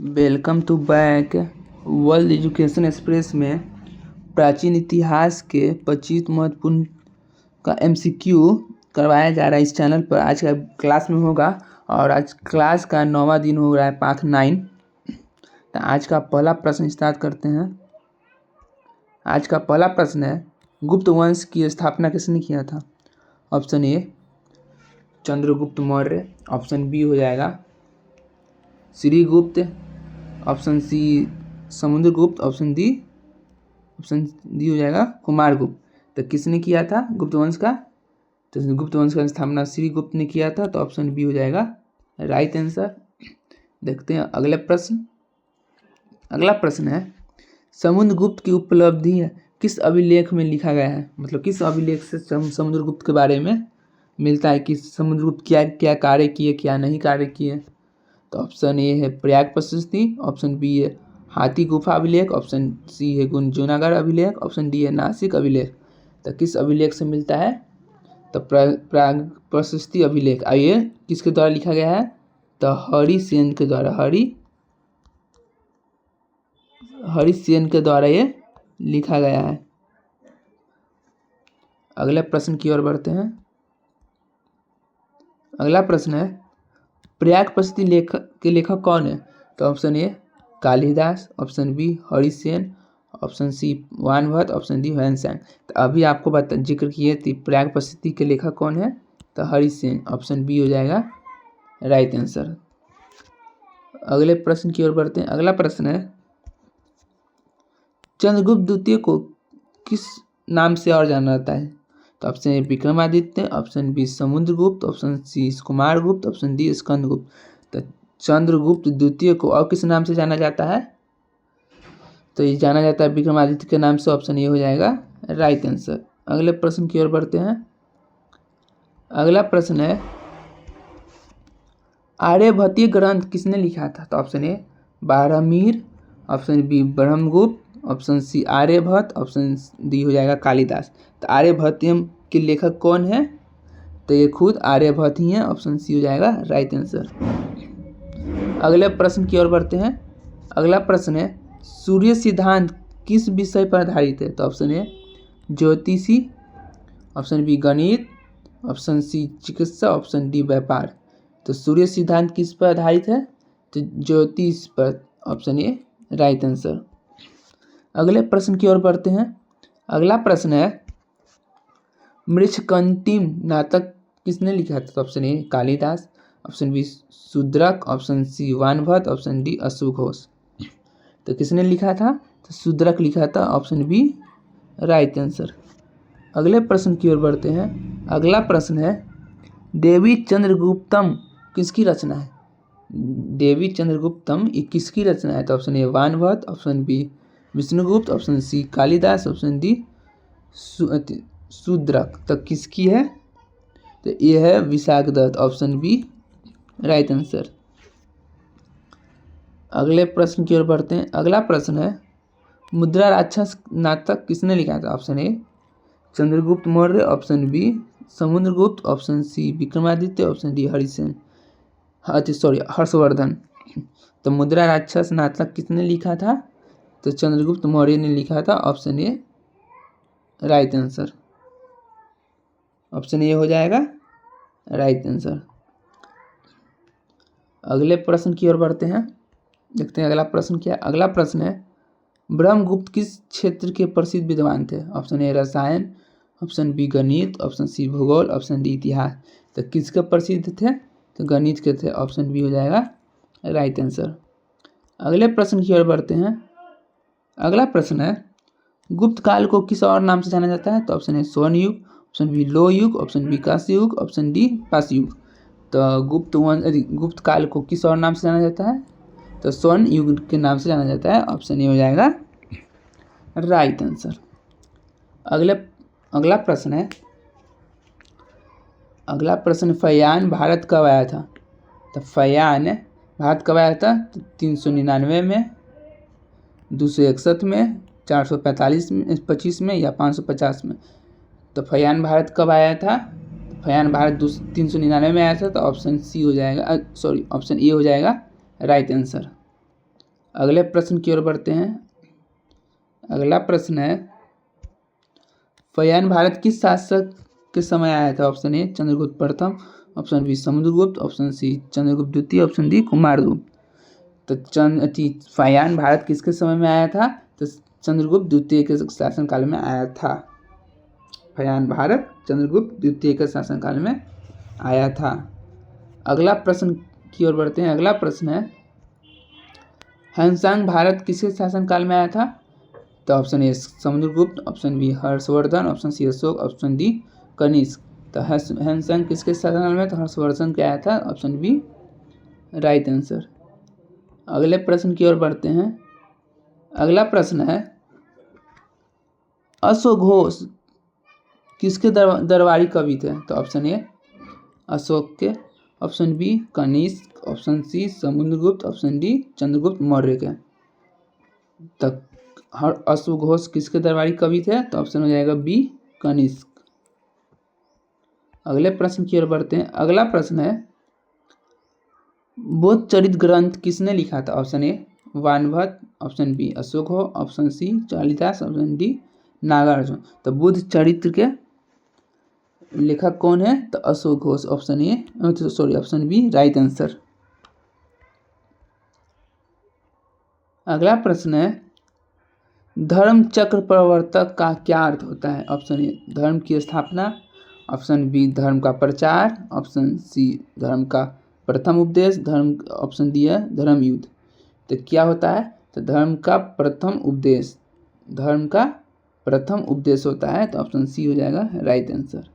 Welcome to back. World education express में प्राचीन इतिहास के 25 महत्वपूर्ण का एमसीक्यू करवाया जा रहा है इस चैनल पर। आज का क्लास में होगा और आज क्लास का 9वां दिन हो रहा है, पार्ट 9। तो आज का पहला प्रश्न स्टार्ट करते हैं। आज का पहला प्रश्न है, गुप्त वंश की स्थापना किसने किया था? Option A Chandragupta Maurya, option B हो जाएगा Shrigupta, option C Samudragupta, option D हो जाएगा कुमारगुप्त। तो किसने किया था गुप्त वंश का? तो गुप्त वंश का स्थापना श्रीगुप्त ने किया था, तो ऑप्शन बी हो जाएगा राइट आंसर। देखते हैं अगले प्रश्न। अगला प्रश्न है, समुद्रगुप्त की उपलब्धि किस अभिलेख में लिखा गया है? मतलब किस अभिलेख से समुद्रगुप्त के बारे में मिलता है कि समुद्रगुप्त क्या क्या कार्य किए, क्या नहीं कार्य किए? तो ऑप्शन ए है प्रयाग प्रशस्ति, ऑप्शन बी है हाथी गुफा अभिलेख, ऑप्शन सी है जूनागढ़ अभिलेख, ऑप्शन डी है नासिक अभिलेख। तो किस अभिलेख से मिलता है? तो प्रयाग प्रशस्ति अभिलेख। आइए किसके द्वारा लिखा गया है? तो हरिसेन के द्वारा, हरिसेन के द्वारा ये लिखा गया है। अगले प्रश्न की ओर बढ़ते हैं। अगला प्रश्न है, प्रयाग प्रशस्ति के लेखक कौन है? तो option A Kalidas, option B Harisen, option C Vanabhatta, option D Hiuen Tsang. तो अभी आपको जिक्र किए थी प्रयाग प्रशस्ति के लेखक कौन है? तो हरिसेन, ऑप्शन बी हो जाएगा राइट आंसर। अगले प्रश्न की ओर बढ़ते हैं। अगला प्रश्न है, चंद्रगुप्त द्वितीय को किस नाम से और जाना जाता है? तो option A Vikramaditya, option B Samudragupta, option C Kumaragupta, option D Skandagupta. तो चंद्रगुप्त द्वितीय को और किस नाम से जाना जाता है? तो ये जाना जाता है विक्रमादित्य के नाम से, ऑप्शन ए हो जाएगा राइट आंसर। अगले प्रश्न की ओर बढ़ते हैं। अगला प्रश्न है, आर्यभट्टीय ग्रंथ किसने लिखा था? तो option A Varahamihir, option B Brahmagupta, option C Aryabhatta, option D हो जाएगा कालिदास। तो आर्यभट्टियम के लेखक कौन है? तो ये खुद आर्यभट्ट ही हैं, ऑप्शन सी हो जाएगा राइट आंसर। अगले प्रश्न की ओर बढ़ते हैं। अगला प्रश्न है, सूर्य सिद्धांत किस विषय पर आधारित है? तो ऑप्शन ए ज्योतिषी, ऑप्शन बी गणित, ऑप्शन सी चिकित्सा, ऑप्शन डी व्यापार। तो सूर्य सिद्धांत किस पर आधारित है? तो ज्योतिष पर, ऑप्शन ए राइट आंसर। अगले प्रश्न की ओर बढ़ते हैं। अगला प्रश्न है, मृच्छकंटिम नाटक किसने लिखा था? तो option A Kalidas, option B Shudraka, option C Vanabhatta, option D अश्वघोष। तो किसने लिखा था? तो शूद्रक लिखा था, ऑप्शन बी राइट आंसर। अगले प्रश्न की ओर बढ़ते हैं। अगला प्रश्न है, देवी चंद्रगुप्तम किसकी रचना है? देवी चंद्रगुप्तम ये किसकी रचना है? तो option A Vanabhatta, option B Vishnugupta, option C Kalidas, option D Shudraka. तो किसकी है? तो ये है Vishakhadatta, option B right answer. अगले प्रश्न की ओर बढ़ते हैं। अगला प्रश्न है, मुद्रा राक्षस नाटक किसने लिखा था? Option A Chandragupta Maurya, option B Samudragupta, option C Vikramaditya, option D Harshavardhana. तो मुद्रा राक्षस नाटक किसने लिखा था? तो चंद्रगुप्त मौर्य ने लिखा था, option A right answer. Option A हो जाएगा राइट आंसर। अगले प्रश्न की ओर बढ़ते हैं। देखते हैं अगला प्रश्न क्या है। अगला प्रश्न है, ब्रह्मगुप्त किस क्षेत्र के प्रसिद्ध विद्वान थे? ऑप्शन ए रसायन, ऑप्शन बी गणित, ऑप्शन सी भूगोल, ऑप्शन डी इतिहास। तो किसके प्रसिद्ध थे? तो गणित के थे, ऑप्शन बी हो जाएगा राइट आंसर। अगले प्रश्न की ओर बढ़ते हैं। अगला प्रश्न है, गुप्त काल को किस और नाम से जाना जाता है? तो ऑप्शन ए स्वर्ण युग, ऑप्शन बी लोह युग, ऑप्शन बी कांस्य युग, ऑप्शन डी पाष युग। तो गुप्त काल को किस और नाम से जाना जाता है? तो स्वर्ण युग के नाम से जाना जाता है, ऑप्शन ए हो जाएगा राइट आंसर। अगला प्रश्न है, अगला प्रश्न, फयान भारत कब आया था? तो फयान भारत कब आया था? तो 399 में, 261 में, 445 में, 25 में या 550 में। तो फयान भारत कब आया था? फयान भारत 399 में आया था, तो ऑप्शन सी हो जाएगा, ऑप्शन ए हो जाएगा राइट आंसर। अगले प्रश्न की ओर बढ़ते हैं। अगला प्रश्न है, फयान भारत किस शासक के समय आया था? ऑप्शन ए चंद्रगुप्त प्रथम, option B Samudragupta, option C Chandragupta द्वितीय, ऑप्शन डी कुमारगुप्त। तो फयान भारत किसके समय में आया था? तो चंद्रगुप्त द्वितीय के शासनकाल में आया था। फयान भारत चंद्रगुप्त द्वितीय के शासनकाल में आया था। अगला प्रश्न की ओर बढ़ते हैं। अगला प्रश्न है, ह्वेनसांग भारत किसके शासनकाल में आया था? तो option A Samudragupta, option B Harshavardhana, option C Ashoka, option D Kanishka. तो ह्वेनसांग किसके शासनकाल में? तो हर्षवर्धन के आया था। Option B right answer. अगले प्रश्न की ओर बढ़ते हैं। अगला प्रश्न है, अश्वघोष किसके दरबारी कवि थे? तो ऑप्शन ए अशोक के, option B Kanishka, option C Samudragupta, option D Chandragupta Maurya के। तो अश्वघोष किसके दरबारी कवि थे? तो ऑप्शन हो जाएगा बी कनिष्क। अगले प्रश्न की ओर बढ़ते हैं। अगला प्रश्न है, बोधचरित ग्रंथ किसने लिखा था? Option A Vanabhatta, option B Ashok, option C Kalidas, option D Nagarjuna. तो बुद्ध चरित्र के लेखक कौन है? तो Ashok Ghosh. Option B right answer. अगला प्रश्न है, धर्म चक्र प्रवर्तक का क्या अर्थ होता है? ऑप्शन ए धर्म की स्थापना, ऑप्शन बी धर्म का प्रचार, ऑप्शन सी धर्म का प्रथम उपदेश, ऑप्शन डी है धर्म युद्ध। तो क्या होता है? तो धर्म का प्रथम उपदेश, धर्म का प्रथम उपदेश होता है। तो ऑप्शन सी हो जाएगा राइट आंसर।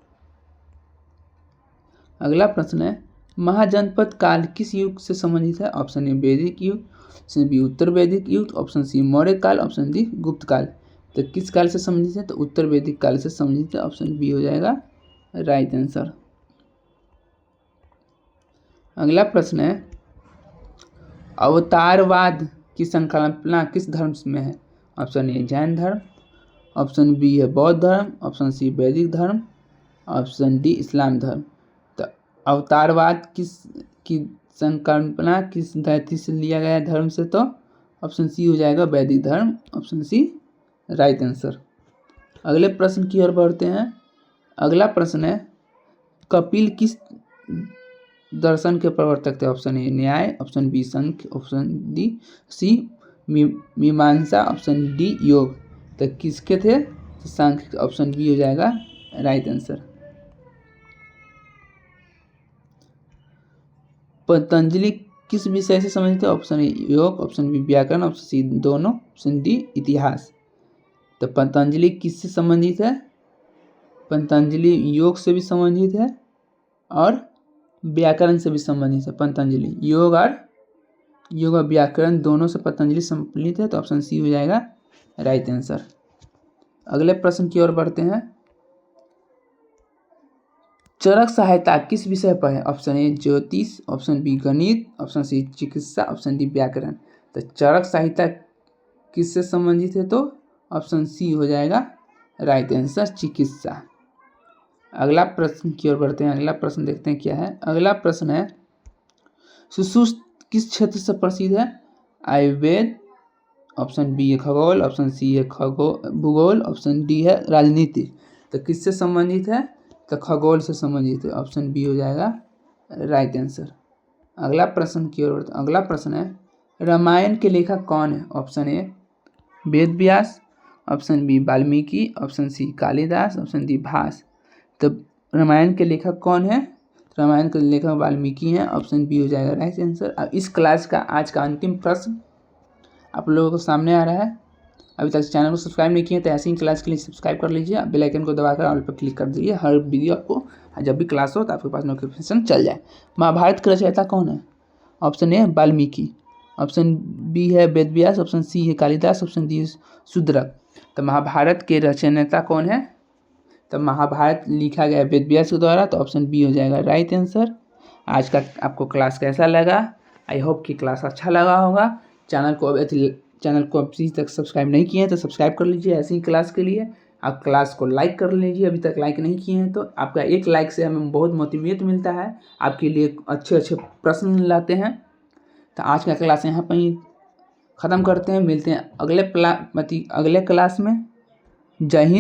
अगला प्रश्न है, महाजनपद काल किस युग से संबंधित है? ऑप्शन ए वैदिक युग, ऑप्शन बी उत्तर वैदिक युग, ऑप्शन सी मौर्य काल, ऑप्शन डी गुप्त काल। तो किस काल से संबंधित है? तो उत्तर वैदिक काल से संबंधित है। ऑप्शन बी हो जाएगा राइट आंसर। अगला प्रश्न है, अवतारवाद की संकल्पना किस धर्म में है? ऑप्शन ए जैन धर्म, ऑप्शन बी है बौद्ध धर्म, ऑप्शन सी वैदिक धर्म, ऑप्शन डी इस्लाम धर्म। तो अवतारवाद की संकल्पना किस धरती से लिया गया धर्म से? तो ऑप्शन सी हो जाएगा वैदिक धर्म, ऑप्शन सी राइट आंसर। अगले प्रश्न की ओर बढ़ते हैं। अगला प्रश्न है, कपिल किस दर्शन के प्रवर्तक थे? ऑप्शन ए न्याय, ऑप्शन बी सांख्य, ऑप्शन डी सी मीमांसा, ऑप्शन डी योग। तो किसके थे? तो सांख्य। ऑप्शन बी हो जाएगा राइट आंसर। पतंजलि किस विषय से संबंधित है? ऑप्शन ए योग, ऑप्शन बी व्याकरण, ऑप्शन सी दोनों, ऑप्शन डी इतिहास। तो पतंजलि किससे संबंधित है? पतंजलि योग से भी संबंधित है और व्याकरण से भी संबंधित है। पतंजलि योग और व्याकरण दोनों से पतंजलि संबंधित है। तो ऑप्शन सी हो जाएगा राइट आंसर। अगले प्रश्न की ओर बढ़ते हैं। चरक सहायता किस विषय पर है? ऑप्शन ए ज्योतिष, ऑप्शन बी गणित, ऑप्शन सी चिकित्सा, ऑप्शन डी व्याकरण। तो चरक सहायता किससे संबंधित है? तो ऑप्शन सी हो जाएगा राइट आंसर, चिकित्सा। अगला प्रश्न की ओर बढ़ते हैं। अगला प्रश्न देखते हैं क्या है। अगला प्रश्न है, सुश्रुत किस क्षेत्र से प्रसिद्ध है? आयुर्वेद, ऑप्शन बी है खगोल, ऑप्शन सी है भूगोल, ऑप्शन डी है राजनीति। तो किससे संबंधित है? तो खगोल से संबंधित है। ऑप्शन बी हो जाएगा राइट आंसर। अगला प्रश्न की ओर। अगला प्रश्न है, रामायण के लेखक कौन है? Option A Ved Vyas, option B Valmiki, option C Kalidas, option D Bhasa. तो रामायण के लेखक कौन है? रामायण के लेखक वाल्मीकि हैं। ऑप्शन बी हो जाएगा राइट आंसर। अब इस क्लास का आज का अंतिम प्रश्न आप लोगों को सामने आ रहा है। अभी तक चैनल को सब्सक्राइब नहीं किए तो ऐसी ही क्लास के लिए सब्सक्राइब कर लीजिए, बेल आइकन को दबाकर ऑल पर क्लिक कर दीजिए। हर वीडियो आपको जब भी क्लास हो तो आपके पास नोटिफिकेशन चल जाए। महाभारत के रचयिता कौन है? Option A Valmiki, option B है वेद व्यास, ऑप्शन सी है कालिदास, ऑप्शन डी शूद्रक। तो महाभारत के रचयिता कौन है? तो महाभारत लिखा गया वेद व्यास के द्वारा। तो ऑप्शन बी हो जाएगा राइट आंसर। आज का आपको क्लास कैसा लगा? आई होप कि क्लास अच्छा लगा होगा। चैनल को अभी तक सब्सक्राइब नहीं किए हैं तो सब्सक्राइब कर लीजिए ऐसी ही क्लास के लिए। आप क्लास को लाइक कर लीजिए, अभी तक लाइक नहीं किए हैं तो आपका एक लाइक से हमें बहुत मोटिवेट मिलता है, आपके लिए अच्छे अच्छे प्रश्न लाते हैं। तो आज का क्लास यहाँ पर ही ख़त्म करते हैं। मिलते हैं अगले क्लास में। जय हिंद।